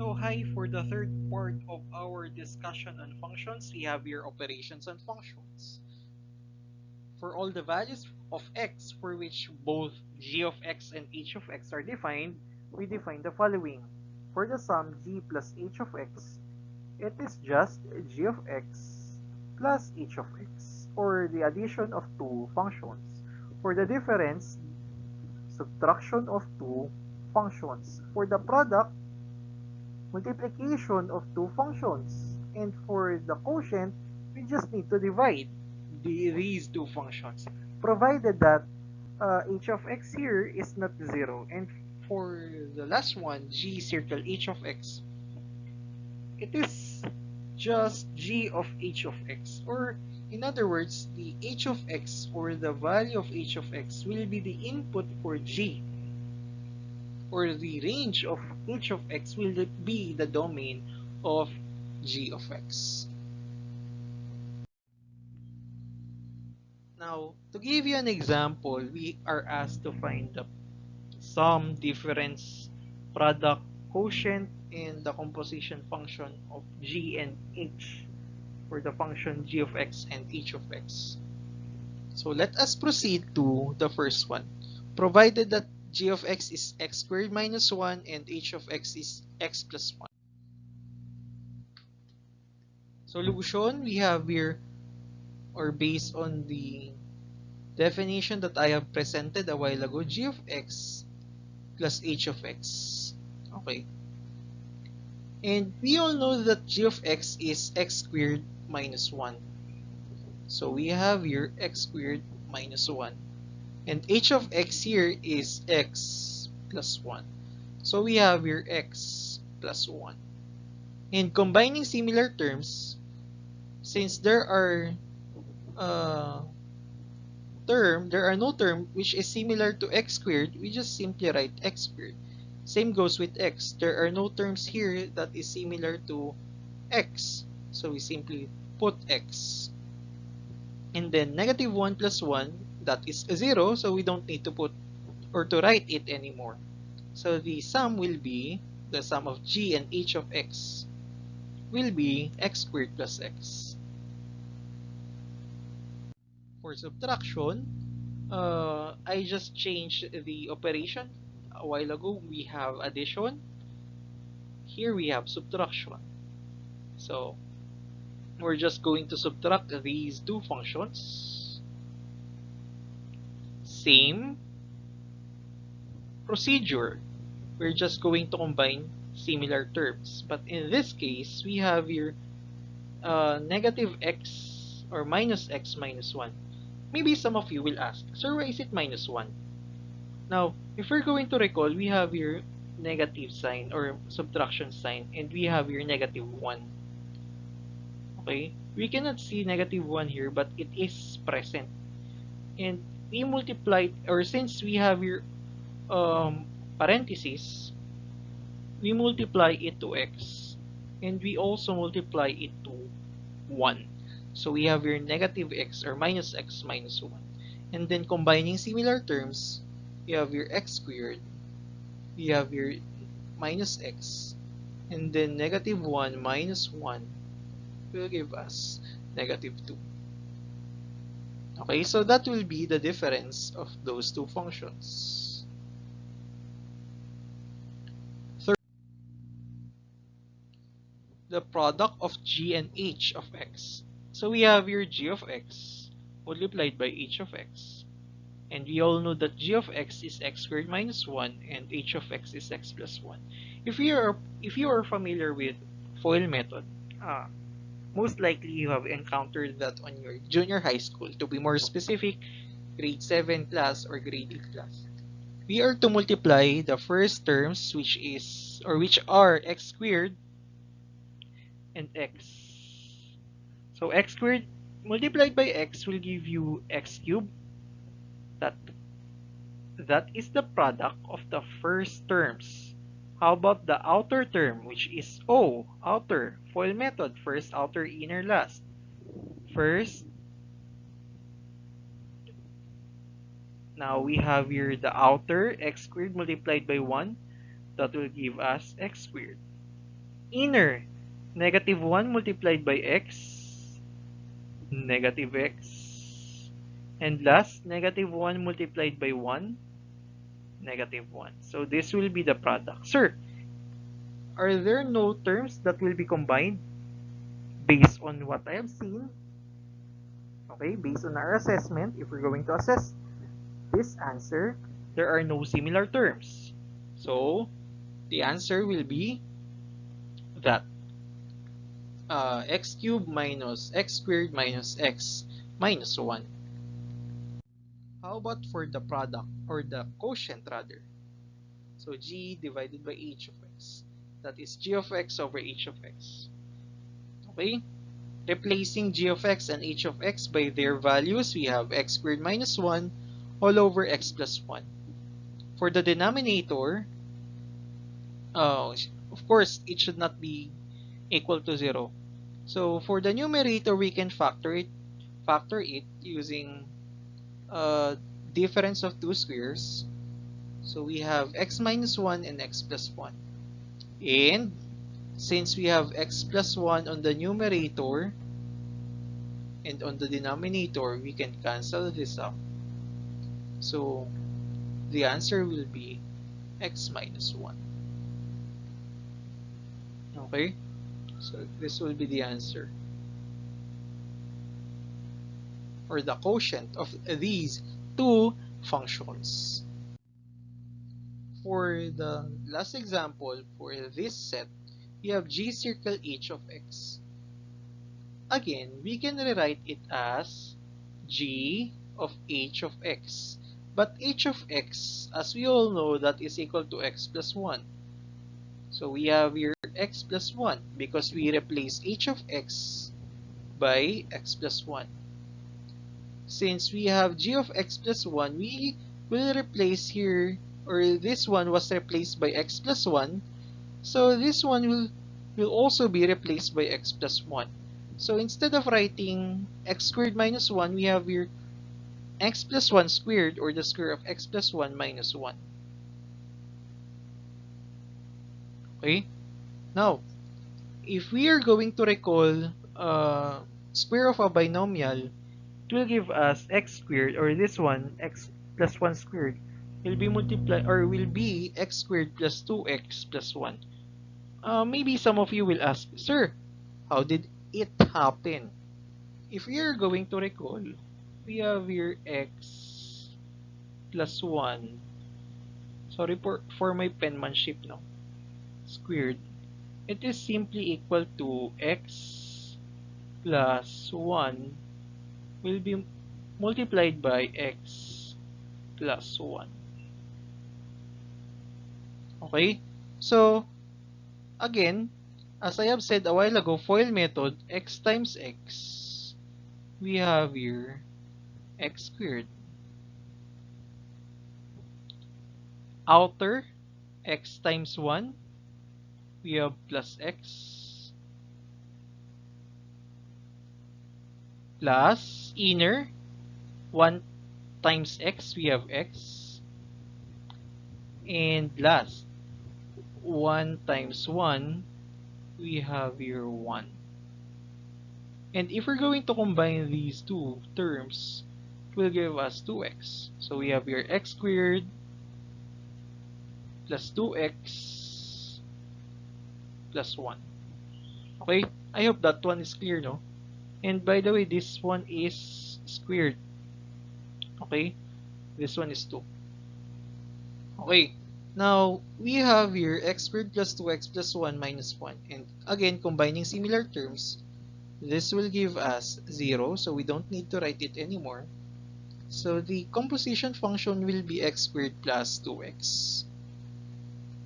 So hi, for the third part of our discussion on functions, we have here operations on functions. For all the values of x for which both g of x and h of x are defined, we define the following. For the sum g plus h of x, it is just g of x plus h of x, or the addition of two functions. For the difference, subtraction of two functions. For the product, multiplication of two functions. And for the quotient, we just need to divide these two functions, provided that h of x here is not 0. And for the last one, g circle h of x, it is just g of h of x. Or in other words, the h of x, or the value of h of x, will be the input for g, or the range of h of x will be the domain of g of x. Now, to give you an example, we are asked to find the sum, difference, product, quotient, and the composition function of g and h for the function g of x and h of x. So let us proceed to the first one. Provided that g of x is x squared minus 1 and h of x is x plus 1. Solution, we have here, or based on the definition that I have presented a while ago, g of x plus h of x. Okay. And we all know that g of x is x squared minus 1. So we have here x squared minus 1. And h of x here is x plus 1. So we have here x plus 1. And combining similar terms, since there are no term which is similar to x squared, we just simply write x squared. Same goes with x. There are no terms here that is similar to x, so we simply put x. And then negative 1 plus 1, that is 0, so we don't need to put or to write it anymore. So the sum will be, the sum of g and h of x will be x squared plus x. For subtraction, I just changed the operation. A while ago, we have addition. Here we have subtraction. So we're just going to subtract these two functions. Same procedure. We're just going to combine similar terms. But in this case, we have here negative x or minus x minus 1. Maybe some of you will ask, sir, why is it minus 1? Now, if we're going to recall, we have here negative sign or subtraction sign, and we have here negative 1. Okay? We cannot see negative 1 here, but it is present. And we multiply, or since we have here parentheses, we multiply it to x, and we also multiply it to 1. So we have here negative x or minus x minus 1. And then combining similar terms, we have here x squared, we have here minus x, and then negative 1 minus 1 will give us negative 2. Okay, so that will be the difference of those two functions. Third, the product of g and h of x. So we have here g of x multiplied by h of x. And we all know that g of x is x squared minus 1 and h of x is x plus 1. If you are familiar with FOIL method, most likely you have encountered that on your junior high school. To be more specific, grade 7 class or grade 8 class. We are to multiply the first terms which are x squared and x. So x squared multiplied by x will give you x cubed. That is the product of the first terms. How about the outer term, which is O, outer, FOIL method, first, outer, inner, last. First, now we have here the outer, x squared multiplied by 1, that will give us x squared. Inner, negative 1 multiplied by x, negative x. And last, negative 1 multiplied by 1, negative 1. So this will be the product. Sir, are there no terms that will be combined based on what I have seen? Okay, based on our assessment, if we're going to assess this answer, there are no similar terms. So the answer will be that x cubed minus x squared minus x minus 1. How about for the product or the quotient rather? So g divided by h of x. That is g of x over h of x. Okay? Replacing g of x and h of x by their values, we have x squared minus 1 all over x plus 1. For the denominator, of course, it should not be equal to 0. So for the numerator, we can factor it using difference of two squares. So we have x minus 1 and x plus 1. And since we have x plus 1 on the numerator and on the denominator, we can cancel this out. So the answer will be x minus 1. Okay? So this will be the answer, or the quotient of these two functions. For the last example, for this set, we have g circle h of x. Again, we can rewrite it as g of h of x. But h of x, as we all know, that is equal to x plus 1. So we have here x plus 1 because we replace h of x by x plus 1. Since we have g of x plus 1, we will replace here, or this one was replaced by x plus 1. So this one will also be replaced by x plus 1. So instead of writing x squared minus 1, we have here x plus 1 squared, or the square of x plus 1 minus 1. Okay? Now, if we are going to recall square of a binomial, it will give us x squared, or this one, x plus 1 squared, will be multiplied, or will be x squared plus 2x plus 1. Maybe some of you will ask, Sir, how did it happen? If we are going to recall, we have here x plus 1. Sorry for my penmanship now. Squared. It is simply equal to x plus 1 will be multiplied by x plus 1. Okay? So, again, as I have said a while ago, FOIL method, x times x, we have here x squared. Outer, x times 1, we have plus x, plus inner, 1 times x, we have x, and last, 1 times 1, we have here 1. And if we're going to combine these two terms, it will give us 2x. So we have here x squared plus 2x plus 1. Okay? I hope that one is clear, no? And by the way, this one is squared. Okay? This one is 2. Okay. Now, we have here x squared plus 2x plus 1 minus 1. And again, combining similar terms, this will give us 0. So we don't need to write it anymore. So the composition function will be x squared plus 2x.